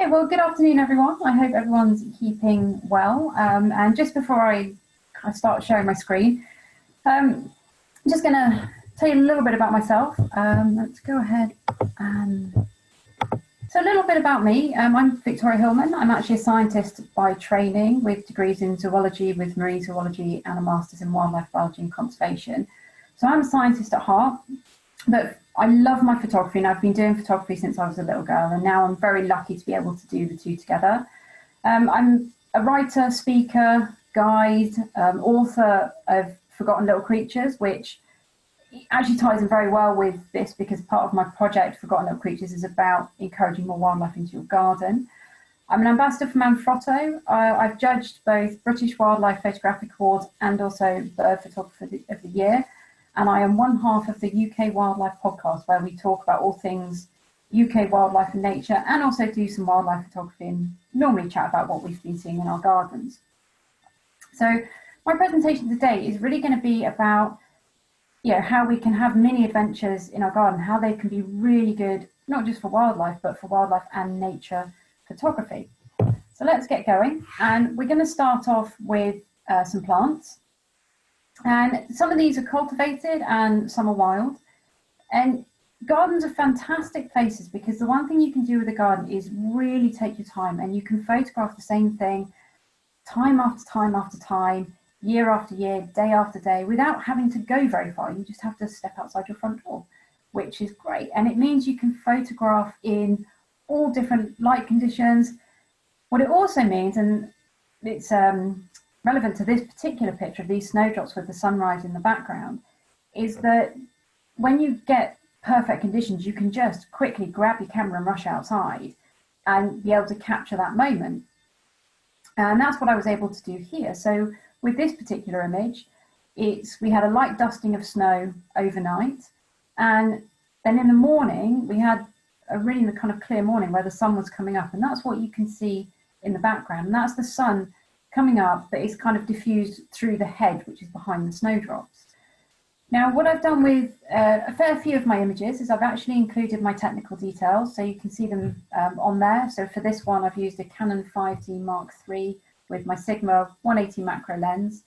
Hey, well, good afternoon, everyone. I hope everyone's keeping well. And just before I start sharing my screen, I'm just going to tell you a little bit about myself. Let's go ahead. So a little bit about me. I'm Victoria Hillman. I'm actually a scientist by training with degrees in zoology, with marine zoology, and a master's in wildlife biology and conservation. So I'm a scientist at heart, but I love my photography, and I've been doing photography since I was a little girl, and now I'm very lucky to be able to do the two together. I'm a writer, speaker, guide, author of Forgotten Little Creatures, which actually ties in very well with this because part of my project, Forgotten Little Creatures, is about encouraging more wildlife into your garden. I'm an ambassador for Manfrotto. I've judged both British Wildlife Photographic Awards and also Bird Photographer of the Year. And I am one half of the UK Wildlife Podcast, where we talk about all things UK wildlife and nature, and also do some wildlife photography and normally chat about what we've been seeing in our gardens. So my presentation today is really going to be about how we can have mini adventures in our garden, how they can be really good, not just for wildlife, but for wildlife and nature photography. So let's get going. And we're going to start off with some plants. And some of these are cultivated and some are wild. And gardens are fantastic places because the one thing you can do with a garden is really take your time, and you can photograph the same thing time after time after time, year after year, day after day, without having to go very far. You just have to step outside your front door, which is great. And it means you can photograph in all different light conditions. What it also means, and it's relevant to this particular picture of these snowdrops with the sunrise in the background, is that when you get perfect conditions, you can just quickly grab your camera and rush outside and be able to capture that moment. And that's what I was able to do here. So with this particular image, we had a light dusting of snow overnight, and then in the morning we had a really kind of clear morning where the sun was coming up, and that's what you can see in the background, and that's the sun coming up, but it's kind of diffused through the head, which is behind the snowdrops. Now, what I've done with a fair few of my images is I've actually included my technical details, so you can see them on there. So for this one, I've used a Canon 5D Mark III with my Sigma 180 macro lens,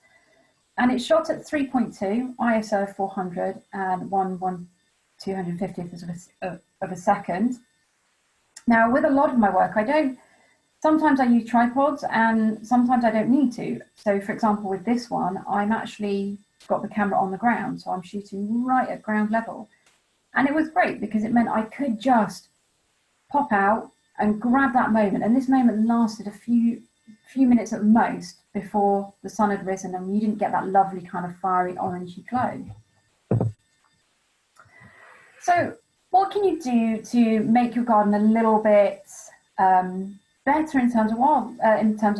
and it's shot at 3.2 ISO 400 and 1/250th of a second. Now, with a lot of my work, sometimes I use tripods and sometimes I don't need to. So for example, with this one, I'm actually got the camera on the ground, so I'm shooting right at ground level. And it was great because it meant I could just pop out and grab that moment. And this moment lasted a few minutes at most before the sun had risen, and you didn't get that lovely kind of fiery orangey glow. So what can you do to make your garden a little bit better in terms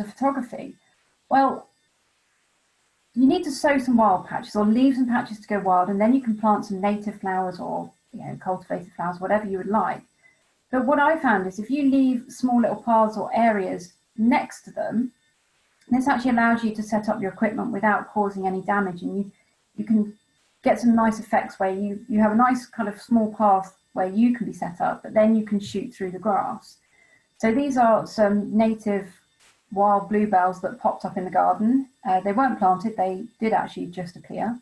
of photography? Well, you need to sow some wild patches or leave some patches to go wild, and then you can plant some native flowers or cultivated flowers, whatever you would like. But what I found is if you leave small little paths or areas next to them, this actually allows you to set up your equipment without causing any damage, and you can get some nice effects where you have a nice kind of small path where you can be set up, but then you can shoot through the grass. So these are some native wild bluebells that popped up in the garden. They weren't planted, they did actually just appear.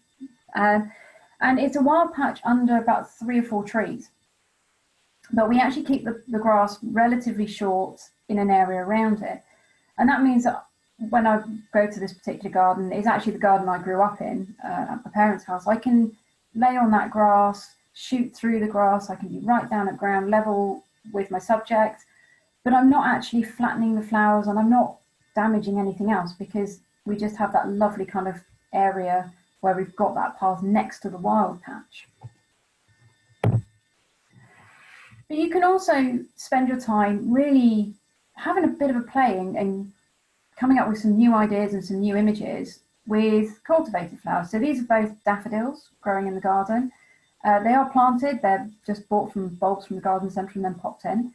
And it's a wild patch under about 3 or 4 trees. But we actually keep the grass relatively short in an area around it. And that means that when I go to this particular garden, it's actually the garden I grew up in at my parents' house. I can lay on that grass, shoot through the grass, I can be right down at ground level with my subject, but I'm not actually flattening the flowers and I'm not damaging anything else because we just have that lovely kind of area where we've got that path next to the wild patch. But you can also spend your time really having a bit of a play and coming up with some new ideas and some new images with cultivated flowers. So these are both daffodils growing in the garden. They are planted, they're just bought from bulbs from the garden centre and then popped in.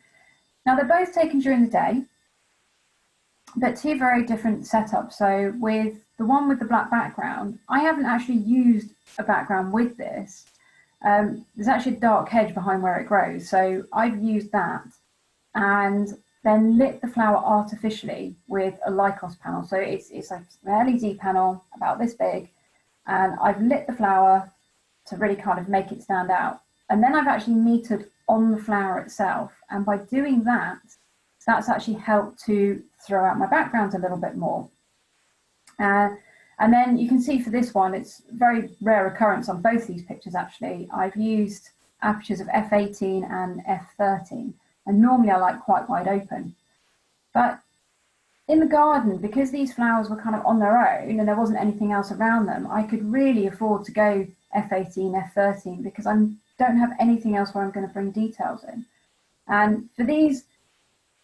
Now they're both taken during the day, but 2 very different setups. So with the one with the black background, I haven't actually used a background with this. There's actually a dark hedge behind where it grows, so I've used that. And then lit the flower artificially with a Lycos panel. So it's like an LED panel about this big, and I've lit the flower to really kind of make it stand out. And then I've actually metered on the flower itself. And by doing that, that's actually helped to throw out my background a little bit more. And then you can see for this one, it's very rare occurrence on both these pictures actually. I've used apertures of f18 and f13. And normally I like quite wide open. But in the garden, because these flowers were kind of on their own and there wasn't anything else around them, I could really afford to go f18, f13, because I don't have anything else where I'm going to bring details in. And for these,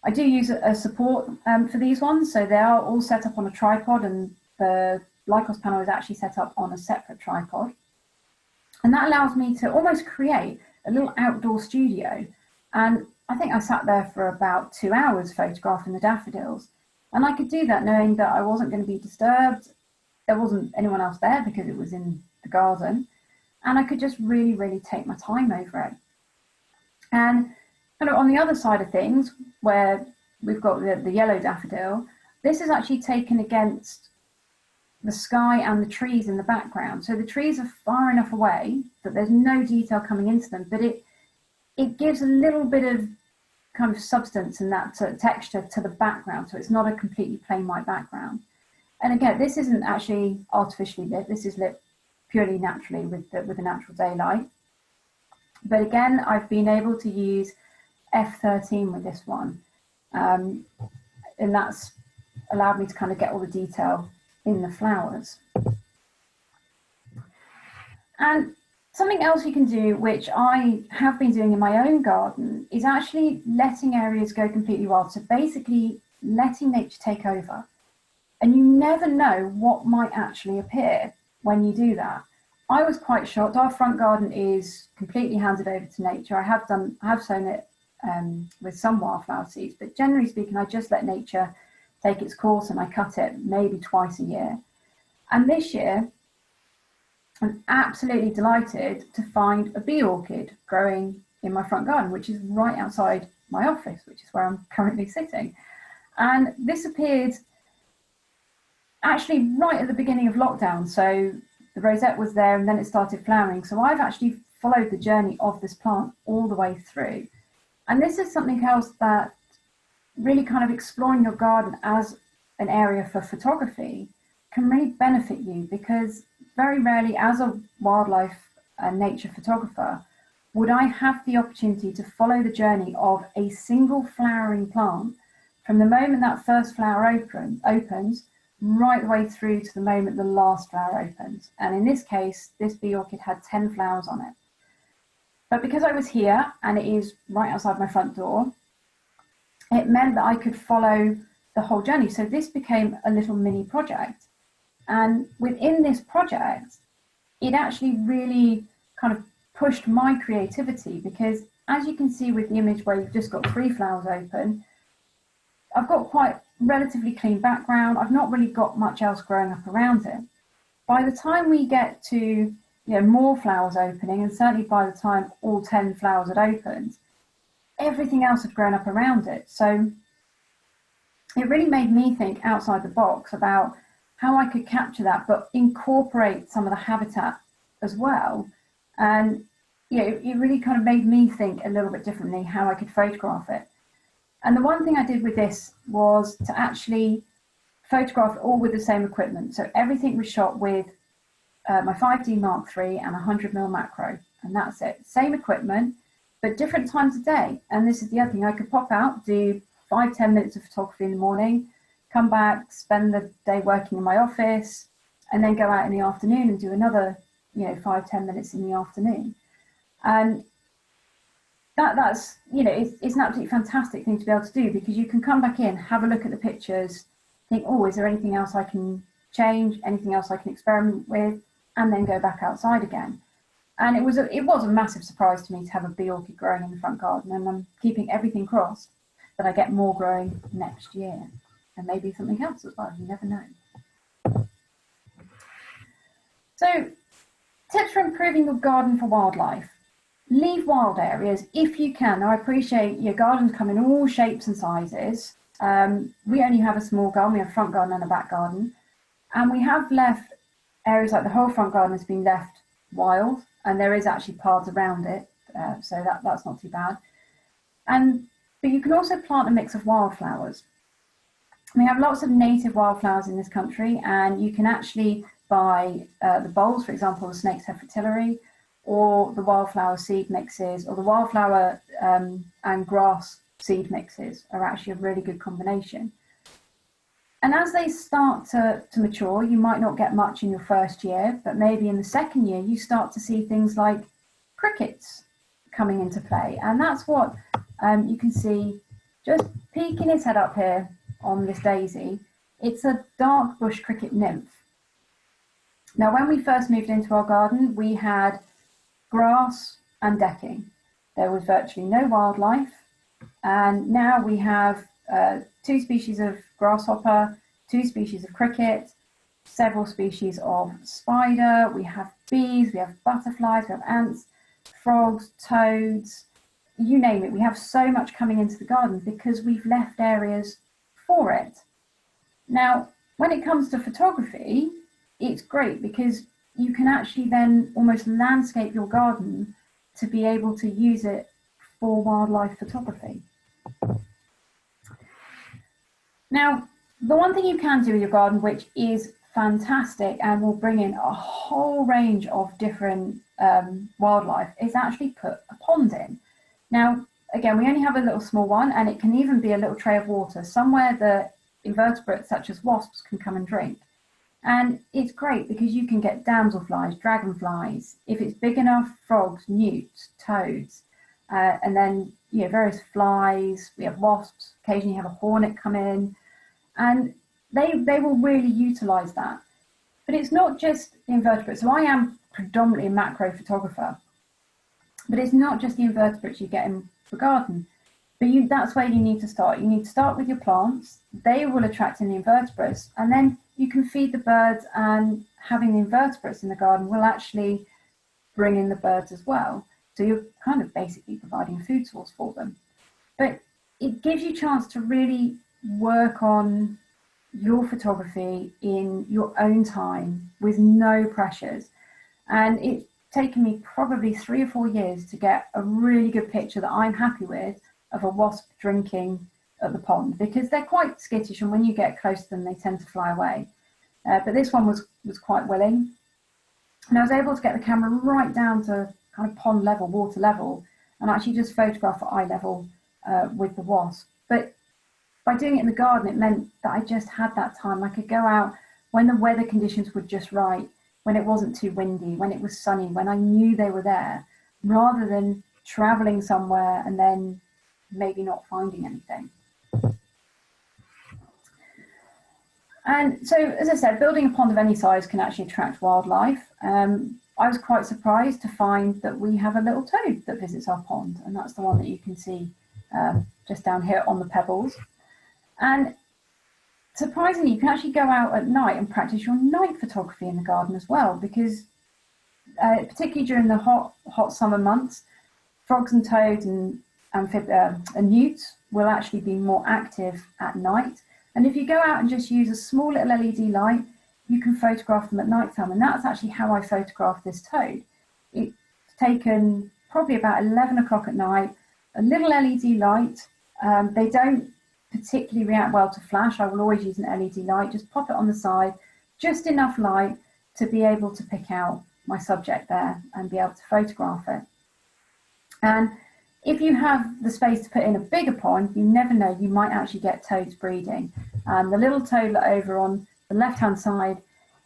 I do use a support for these ones. So they are all set up on a tripod, and the Lycos panel is actually set up on a separate tripod. And that allows me to almost create a little outdoor studio. And I think I sat there for about 2 hours photographing the daffodils. And I could do that knowing that I wasn't going to be disturbed. There wasn't anyone else there because it was in the garden. And I could just really, really take my time over it. And kind of on the other side of things, where we've got the yellow daffodil, this is actually taken against the sky and the trees in the background. So the trees are far enough away that there's no detail coming into them, but it gives a little bit of kind of substance and that sort of texture to the background, so it's not a completely plain white background. And again, this isn't actually artificially lit, this is lit purely naturally with the natural daylight. But again, I've been able to use f13 with this one, and that's allowed me to kind of get all the detail in the flowers. And something else you can do, which I have been doing in my own garden, is actually letting areas go completely wild. So basically letting nature take over. And you never know what might actually appear when you do that. I was quite shocked. Our front garden is completely handed over to nature. I have sown it with some wildflower seeds, but generally speaking, I just let nature take its course, and I cut it maybe twice a year. And this year, I'm absolutely delighted to find a bee orchid growing in my front garden, which is right outside my office, which is where I'm currently sitting. And this appeared actually right at the beginning of lockdown. So the rosette was there and then it started flowering. So I've actually followed the journey of this plant all the way through. And this is something else that really kind of exploring your garden as an area for photography can really benefit you, because very rarely as a wildlife and nature photographer would I have the opportunity to follow the journey of a single flowering plant from the moment that first flower opens right the way through to the moment the last flower opens. And in this case, this bee orchid had 10 flowers on it. But because I was here and it is right outside my front door, it meant that I could follow the whole journey. So this became a little mini project. And within this project, it actually really kind of pushed my creativity, because as you can see with the image where you've just got 3 flowers open, I've got quite relatively clean background. I've not really got much else growing up around it. By the time we get to more flowers opening, and certainly by the time all 10 flowers had opened, everything else had grown up around it. So it really made me think outside the box about how I could capture that, but incorporate some of the habitat as well. And it really kind of made me think a little bit differently how I could photograph it. And the one thing I did with this was to actually photograph it all with the same equipment. So everything was shot with my 5D Mark III and 100mm macro, and that's it. Same equipment, but different times of day. And this is the other thing, I could pop out, do 5-10 minutes of photography in the morning, come back, spend the day working in my office, and then go out in the afternoon and do another 5-10 minutes in the afternoon. And that's it's an absolutely fantastic thing to be able to do, because you can come back in, have a look at the pictures, think, oh, is there anything else I can change, anything else I can experiment with, and then go back outside again. And it was a massive surprise to me to have a bee orchid growing in the front garden, and I'm keeping everything crossed that I get more growing next year, and maybe something else as well, you never know. So tips for improving your garden for wildlife. leave wild areas if you can. Now, I appreciate your gardens come in all shapes and sizes. We only have a small garden. We have a front garden and a back garden. And we have left areas like the whole front garden has been left wild, and there is actually paths around it. So that's not too bad. But you can also plant a mix of wildflowers. We have lots of native wildflowers in this country, and you can actually buy the bulbs, for example, the snake's head fritillary, or the wildflower seed mixes, or the wildflower and grass seed mixes are actually a really good combination. And as they start to mature, you might not get much in your first year, but maybe in the second year, you start to see things like crickets coming into play. And that's what you can see just peeking its head up here on this daisy. It's a dark bush cricket nymph. Now, when we first moved into our garden, we had grass and decking. There was virtually no wildlife. And now we have 2 species of grasshopper, 2 species of cricket, several species of spider. We have bees, we have butterflies, we have ants, frogs, toads, you name it. We have so much coming into the garden because we've left areas for it. Now, when it comes to photography, it's great because you can actually then almost landscape your garden to be able to use it for wildlife photography. Now, the one thing you can do with your garden, which is fantastic and will bring in a whole range of different wildlife, is actually put a pond in. Now, again, we only have a little small one, and it can even be a little tray of water, somewhere that invertebrates such as wasps can come and drink. And it's great because you can get damselflies, dragonflies, if it's big enough, frogs, newts, toads, and then various flies. We have wasps, occasionally have a hornet come in, and they will really utilize that. But it's not just the invertebrates. So I am predominantly a macro photographer, but it's not just the invertebrates you get in the garden. But that's where you need to start. You need to start with your plants. They will attract in the invertebrates, and then you can feed the birds, and having the invertebrates in the garden will actually bring in the birds as well. So you're kind of basically providing a food source for them. But it gives you a chance to really work on your photography in your own time with no pressures. And it's taken me probably 3 or 4 years to get a really good picture that I'm happy with of a wasp drinking at the pond, because they're quite skittish, and when you get close to them, they tend to fly away. But this one was quite willing. And I was able to get the camera right down to kind of pond level, water level, and actually just photograph at eye level with the wasp. But by doing it in the garden, it meant that I just had that time. I could go out when the weather conditions were just right, when it wasn't too windy, when it was sunny, when I knew they were there, rather than traveling somewhere and then maybe not finding anything. And so, as I said, building a pond of any size can actually attract wildlife. I was quite surprised to find that we have a little toad that visits our pond, and that's the one that you can see just down here on the pebbles. And surprisingly, you can actually go out at night and practice your night photography in the garden as well, because particularly during the hot summer months, frogs and toads and newts will actually be more active at night. And if you go out and just use a small little LED light, you can photograph them at night time. And that's actually how I photographed this toad. It's taken probably about 11 o'clock at night, a little LED light. They don't particularly react well to flash. I will always use an LED light, just pop it on the side, just enough light to be able to pick out my subject there and be able to photograph it. And if you have the space to put in a bigger pond, you never know, you might actually get toads breeding. And the little toadlet over on the left-hand side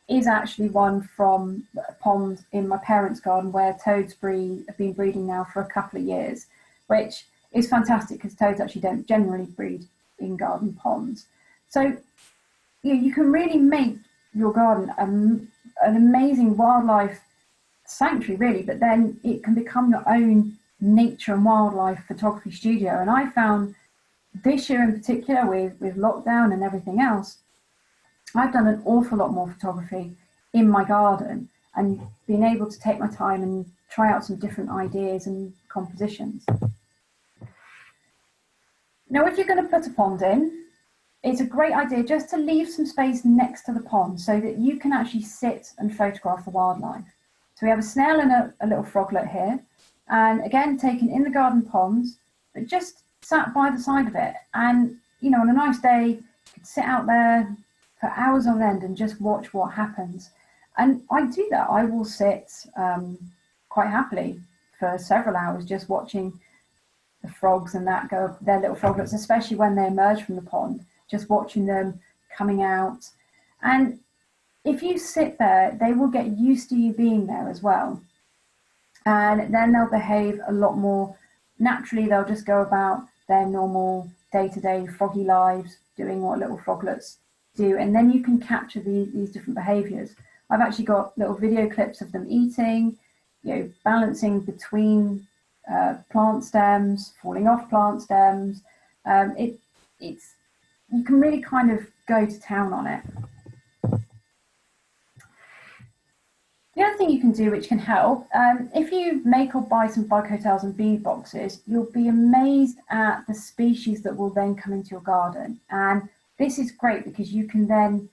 is actually one from a pond in my parents' garden where toads have been breeding now for a couple of years, which is fantastic because toads actually don't generally breed in garden ponds. So you can really make your garden an amazing wildlife sanctuary, really, but then it can become your own nature and wildlife photography studio. And I found this year in particular, with lockdown and everything else, I've done an awful lot more photography in my garden and been able to take my time and try out some different ideas and compositions. Now, if you're going to put a pond in, it's a great idea just to leave some space next to the pond so that you can actually sit and photograph the wildlife. So we have a snail and a little froglet here, and again, taken in the garden ponds, but just sat by the side of it. And, you know, on a nice day, you could sit out there for hours on end and just watch what happens. And I do that. I will sit quite happily for several hours just watching the frogs and that go, their little froglets, especially when they emerge from the pond, just watching them coming out. And if you sit there, they will get used to you being there as well. And then they'll behave a lot more naturally. They'll just go about their normal day-to-day froggy lives, doing what little froglets do. And then you can capture these different behaviors. I've actually got little video clips of them eating, you know, balancing between plant stems, falling off plant stems. You can really kind of go to town on it. The other thing you can do which can help, if you make or buy some bug hotels and bee boxes, you'll be amazed at the species that will then come into your garden. And this is great because you can then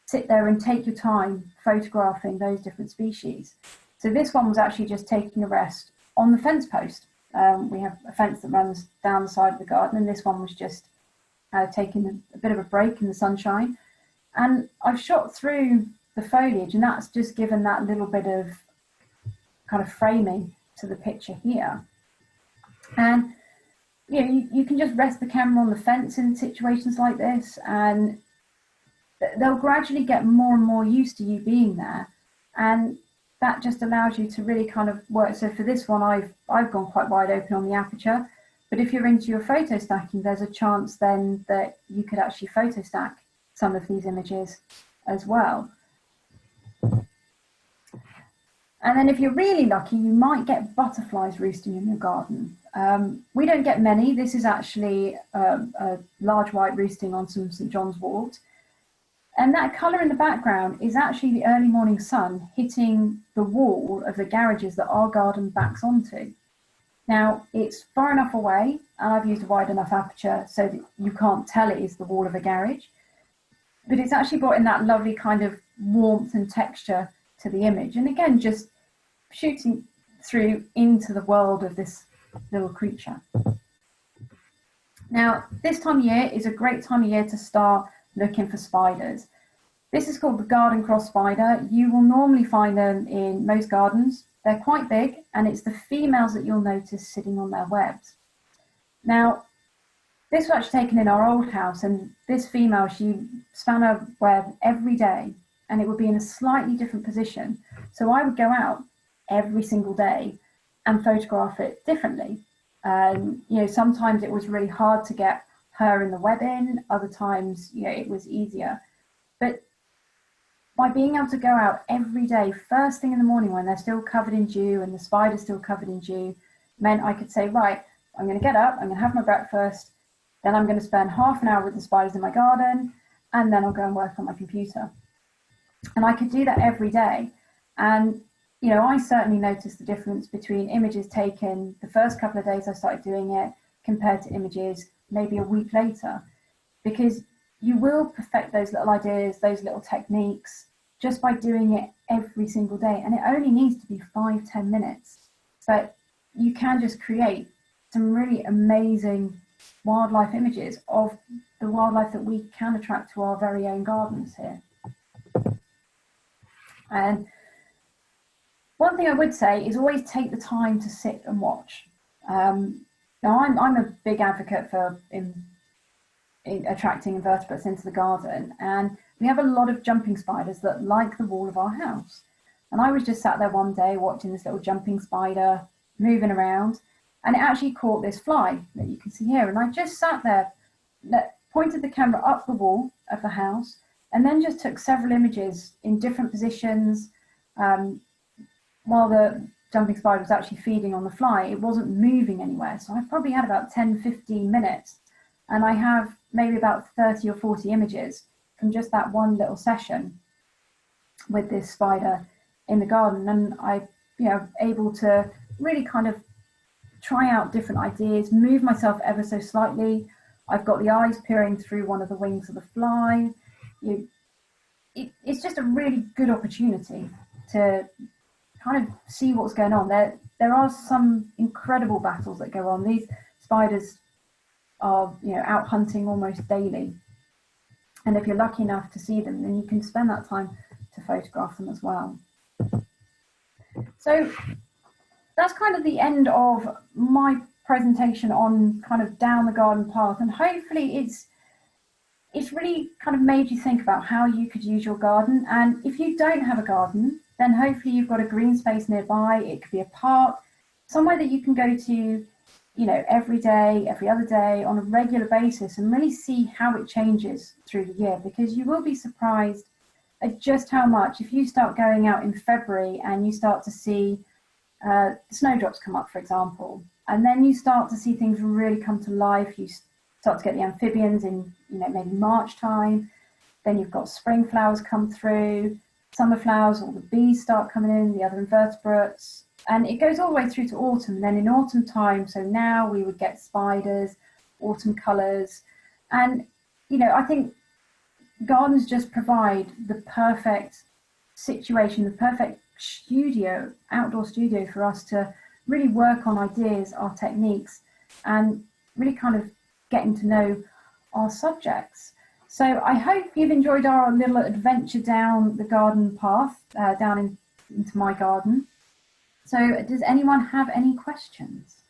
sit there and take your time photographing those different species. So this one was actually just taking a rest on the fence post. We have a fence that runs down the side of the garden, and this one was just taking a bit of a break in the sunshine. And I've shot through the foliage, and that's just given that little bit of kind of framing to the picture here. And you know, you can just rest the camera on the fence in situations like this, and they'll gradually get more and more used to you being there, and that just allows you to really kind of work. So for this one, I've gone quite wide open on the aperture, but if you're into your photo stacking, there's a chance then that you could actually photo stack some of these images as well. And then if you're really lucky, you might get butterflies roosting in your garden. We don't get many. This is actually a large white roosting on some St. John's wort. And that colour in the background is actually the early morning sun hitting the wall of the garages that our garden backs onto. Now, it's far enough away, and I've used a wide enough aperture so that you can't tell it is the wall of a garage. But it's actually brought in that lovely kind of warmth and texture to the image. And again, just shooting through into the world of this little creature. Now, this time of year is a great time of year to start looking for spiders. This is called the garden cross spider. You will normally find them in most gardens. They're quite big, and it's the females that you'll notice sitting on their webs. Now, this was actually taken in our old house, and this female, she span her web every day, and it would be in a slightly different position. So I would go out every single day and photograph it differently. You know, sometimes it was really hard to get her in the web in, other times, you know, it was easier. But by being able to go out every day, first thing in the morning when they're still covered in dew and the spider's still covered in dew, meant I could say, right, I'm going to get up, I'm going to have my breakfast, then I'm going to spend half an hour with the spiders in my garden, and then I'll go and work on my computer. And I could do that every day. And, you know, I certainly noticed the difference between images taken the first couple of days I started doing it compared to images maybe a week later, because you will perfect those little ideas, those little techniques, just by doing it every single day. And it only needs to be 5-10 minutes, but you can just create some really amazing wildlife images of the wildlife that we can attract to our very own gardens here. And one thing I would say is always take the time to sit and watch. Now, I'm a big advocate for attracting invertebrates into the garden, and we have a lot of jumping spiders that like the wall of our house. And I was just sat there one day watching this little jumping spider moving around, and it actually caught this fly that you can see here. And I just sat there, pointed the camera up the wall of the house, and then just took several images in different positions while the jumping spider was actually feeding on the fly. It wasn't moving anywhere. So I probably had about 10-15 minutes, and I have maybe about 30 or 40 images from just that one little session with this spider in the garden. And I able to really kind of try out different ideas, move myself ever so slightly. I've got the eyes peering through one of the wings of the fly. It's just a really good opportunity to kind of see what's going on. There are some incredible battles that go on. These spiders are out hunting almost daily. And if you're lucky enough to see them, then you can spend that time to photograph them as well. So that's kind of the end of my presentation on kind of down the garden path. And hopefully it's really kind of made you think about how you could use your garden. And if you don't have a garden, then hopefully you've got a green space nearby. It could be a park, somewhere that you can go to every day, every other day on a regular basis and really see how it changes through the year, because you will be surprised at just how much, if you start going out in February and you start to see snowdrops come up, for example, and then you start to see things really come to life. You start to get the amphibians in, maybe March time. Then you've got spring flowers come through, summer flowers, all the bees start coming in, the other invertebrates. And it goes all the way through to autumn. Then in autumn time, so now we would get spiders, autumn colours. And, I think gardens just provide the perfect situation, the perfect studio, outdoor studio for us to really work on ideas, our techniques, and really kind of getting to know our subjects. So I hope you've enjoyed our little adventure down the garden path, into my garden. So does anyone have any questions?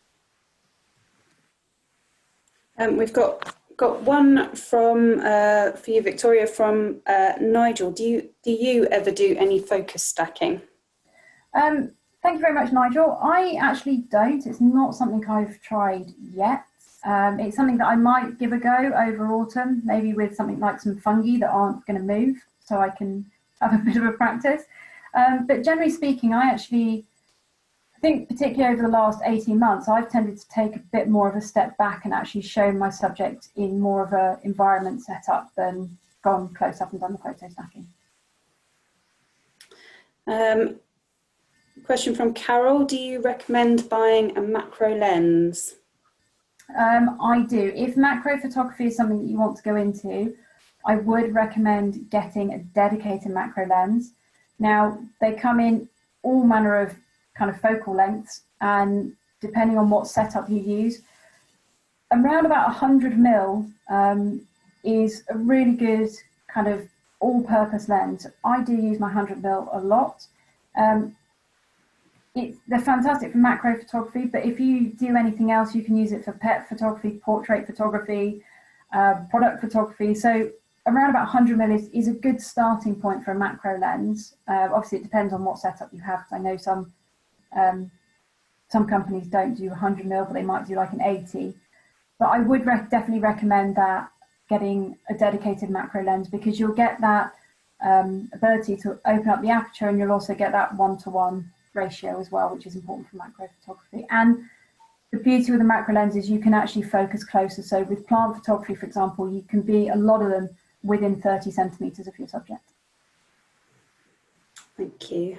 We've got one from for you, Victoria, from Nigel. Do you ever do any focus stacking? Thank you very much, Nigel. I actually don't. It's not something I've tried yet. It's something that I might give a go over autumn, maybe with something like some fungi that aren't going to move, so I can have a bit of a practice. But generally speaking, I think particularly over the last 18 months, I've tended to take a bit more of a step back and actually show my subject in more of an environment setup than gone close up and done the photo stacking. Question from Carol, do you recommend buying a macro lens? I do. If macro photography is something that you want to go into, I would recommend getting a dedicated macro lens. Now, they come in all manner of kind of focal lengths, and depending on what setup you use, around about 100mm is a really good kind of all-purpose lens. I do use my 100mm a lot. They're fantastic for macro photography, but if you do anything else, you can use it for pet photography, portrait photography, product photography. So around about 100mm is a good starting point for a macro lens. Obviously, it depends on what setup you have. I know some companies don't do 100mm, but they might do like an 80. But I would definitely recommend that, getting a dedicated macro lens, because you'll get that ability to open up the aperture, and you'll also get that 1-to-1 ratio as well, which is important for macro photography. And the beauty with the macro lens is you can actually focus closer. So with plant photography, for example, you can be, a lot of them, within 30 centimetres of your subject. Thank you.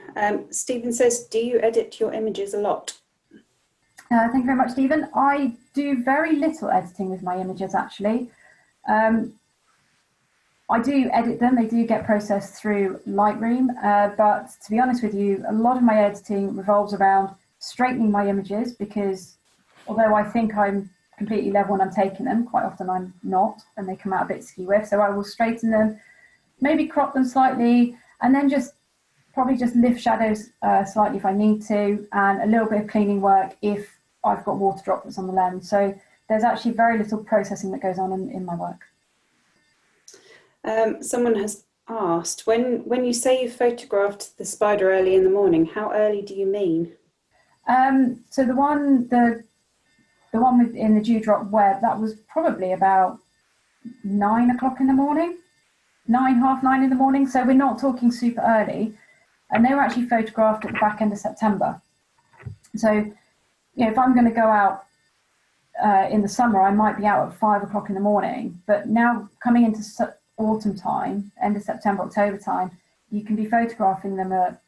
Stephen says, do you edit your images a lot? Thank you very much, Stephen. I do very little editing with my images, actually. I do edit them, they do get processed through Lightroom, but to be honest with you, a lot of my editing revolves around straightening my images, because although I think I'm completely level when I'm taking them, quite often I'm not, and they come out a bit skew-if. So I will straighten them, maybe crop them slightly, and then probably just lift shadows slightly if I need to, and a little bit of cleaning work if I've got water droplets on the lens. So there's actually very little processing that goes on in my work. Someone has asked, when you say you photographed the spider early in the morning, how early do you mean? So the one in the dewdrop web, that was probably about 9 o'clock in the morning, half nine in the morning. So we're not talking super early, and they were actually photographed at the back end of September. So, if I'm going to go out in the summer, I might be out at 5 o'clock in the morning. But now coming into autumn time, end of September, October time, you can be photographing them at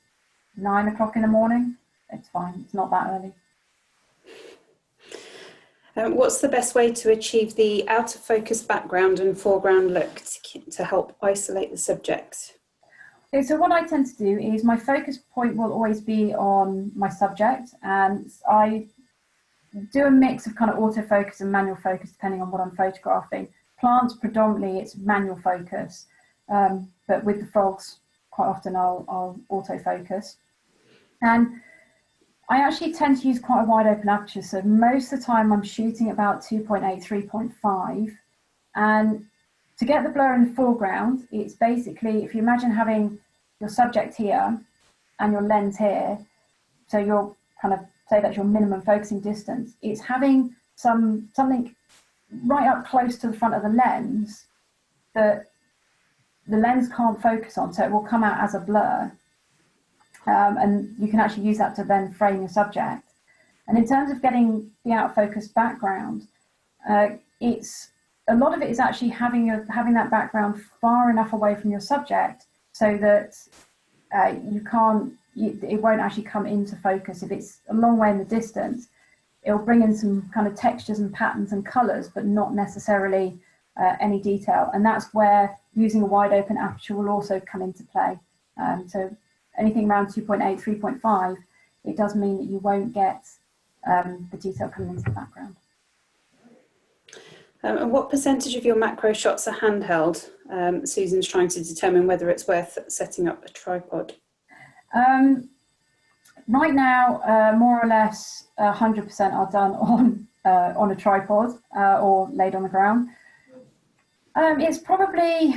9 o'clock in the morning. it's fine. It's not that early. What's the best way to achieve the out of focus background and foreground look to help isolate the subject? Okay, so what I tend to do is my focus point will always be on my subject, and I do a mix of kind of autofocus and manual focus depending on what I'm photographing. Plants, predominantly, it's manual focus, but with the frogs, quite often I'll autofocus. And I actually tend to use quite a wide open aperture, so most of the time I'm shooting about 2.8, 3.5, and to get the blur in the foreground, it's basically, if you imagine having your subject here and your lens here, so you're kind of, say that's your minimum focusing distance, it's having something right up close to the front of the lens that the lens can't focus on, so it will come out as a blur. And you can actually use that to then frame your subject. And in terms of getting the out of focus background, it's a lot of it is actually having that background far enough away from your subject so that it won't actually come into focus. If it's a long way in the distance, it'll bring in some kind of textures and patterns and colours, but not necessarily any detail. And that's where using a wide open aperture will also come into play. So anything around 2.8, 3.5, it does mean that you won't get the detail coming into the background. And what percentage of your macro shots are handheld? Susan's trying to determine whether it's worth setting up a tripod. Right now, more or less 100% are done on a tripod or laid on the ground. It's probably,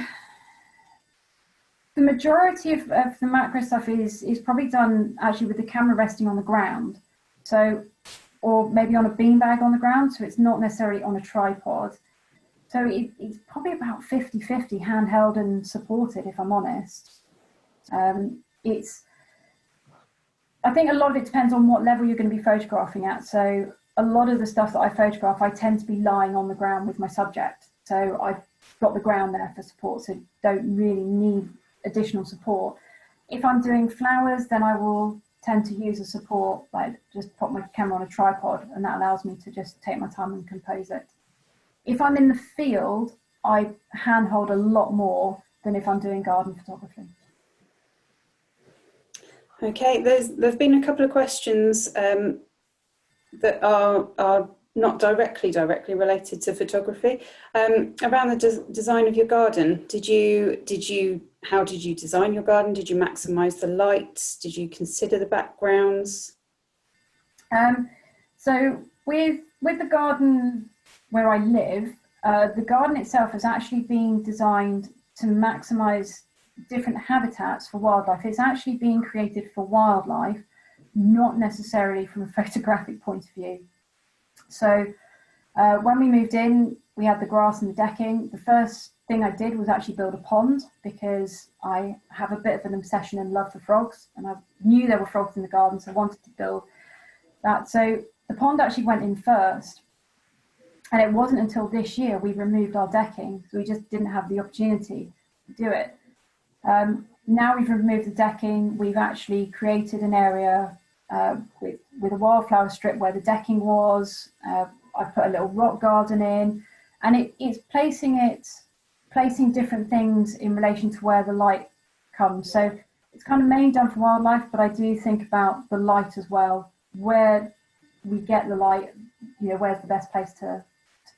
the majority of the macro stuff is probably done actually with the camera resting on the ground. So, or maybe on a beanbag on the ground, so it's not necessarily on a tripod. So it's probably about 50-50 handheld and supported, if I'm honest. I think a lot of it depends on what level you're going to be photographing at. So a lot of the stuff that I photograph, I tend to be lying on the ground with my subject. So I've got the ground there for support, so don't really need additional support. If I'm doing flowers, then I will tend to use a support, like just put my camera on a tripod, and that allows me to just take my time and compose it. If I'm in the field, I handhold a lot more than if I'm doing garden photography. Okay, there've been a couple of questions that are not directly related to photography. Around the design of your garden, how did you design your garden? Did you maximise the light? Did you consider the backgrounds? So with the garden where I live, the garden itself has actually been designed to maximise different habitats for wildlife. It's actually being created for wildlife, not necessarily from a photographic point of view. So when we moved in, we had the grass and the decking. The first thing I did was actually build a pond, because I have a bit of an obsession and love for frogs, and I knew there were frogs in the garden, so I wanted to build that. So the pond actually went in first, and it wasn't until this year we removed our decking, so we just didn't have the opportunity to do it. Now we've removed the decking, we've actually created an area with a wildflower strip where the decking was. I put a little rock garden in, and it's placing different things in relation to where the light comes. So it's kind of mainly done for wildlife, but I do think about the light as well, where we get the light, where's the best place to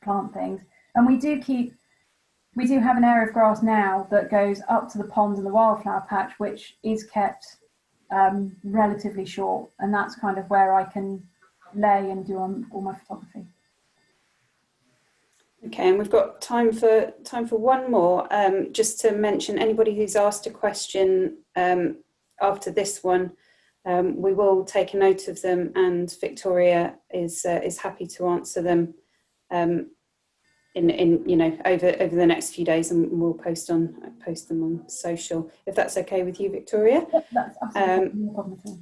plant things. And we do have an area of grass now that goes up to the pond and the wildflower patch, which is kept relatively short, and that's kind of where I can lay and do all my photography. Okay, and we've got time for one more. Just to mention, anybody who's asked a question after this one, we will take a note of them, and Victoria is happy to answer them over the next few days, and we'll post them on social, if that's okay with you, Victoria. Yep, that's absolutely no problem at all.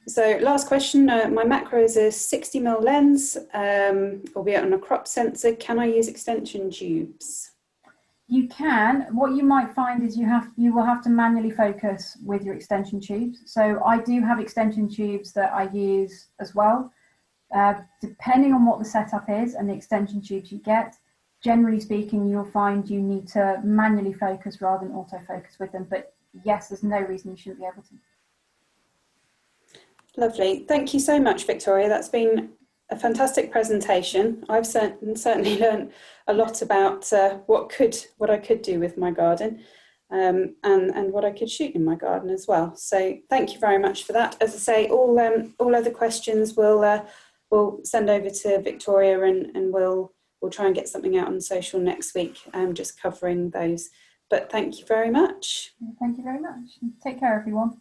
So last question, my macro is a 60mm lens, albeit on a crop sensor. Can I use extension tubes? You can. What you might find is you will have to manually focus with your extension tubes. So I do have extension tubes that I use as well. Depending on what the setup is and the extension tubes you get, generally speaking, you'll find you need to manually focus rather than autofocus with them. But yes, there's no reason you shouldn't be able to. Lovely. Thank you so much, Victoria. That's been a fantastic presentation. I've certainly learned a lot about what I could do with my garden, and what I could shoot in my garden as well. So thank you very much for that. As I say, all other questions we'll send over to Victoria, and we'll try and get something out on social next week, just covering those. But thank you very much. Thank you very much. Take care, everyone.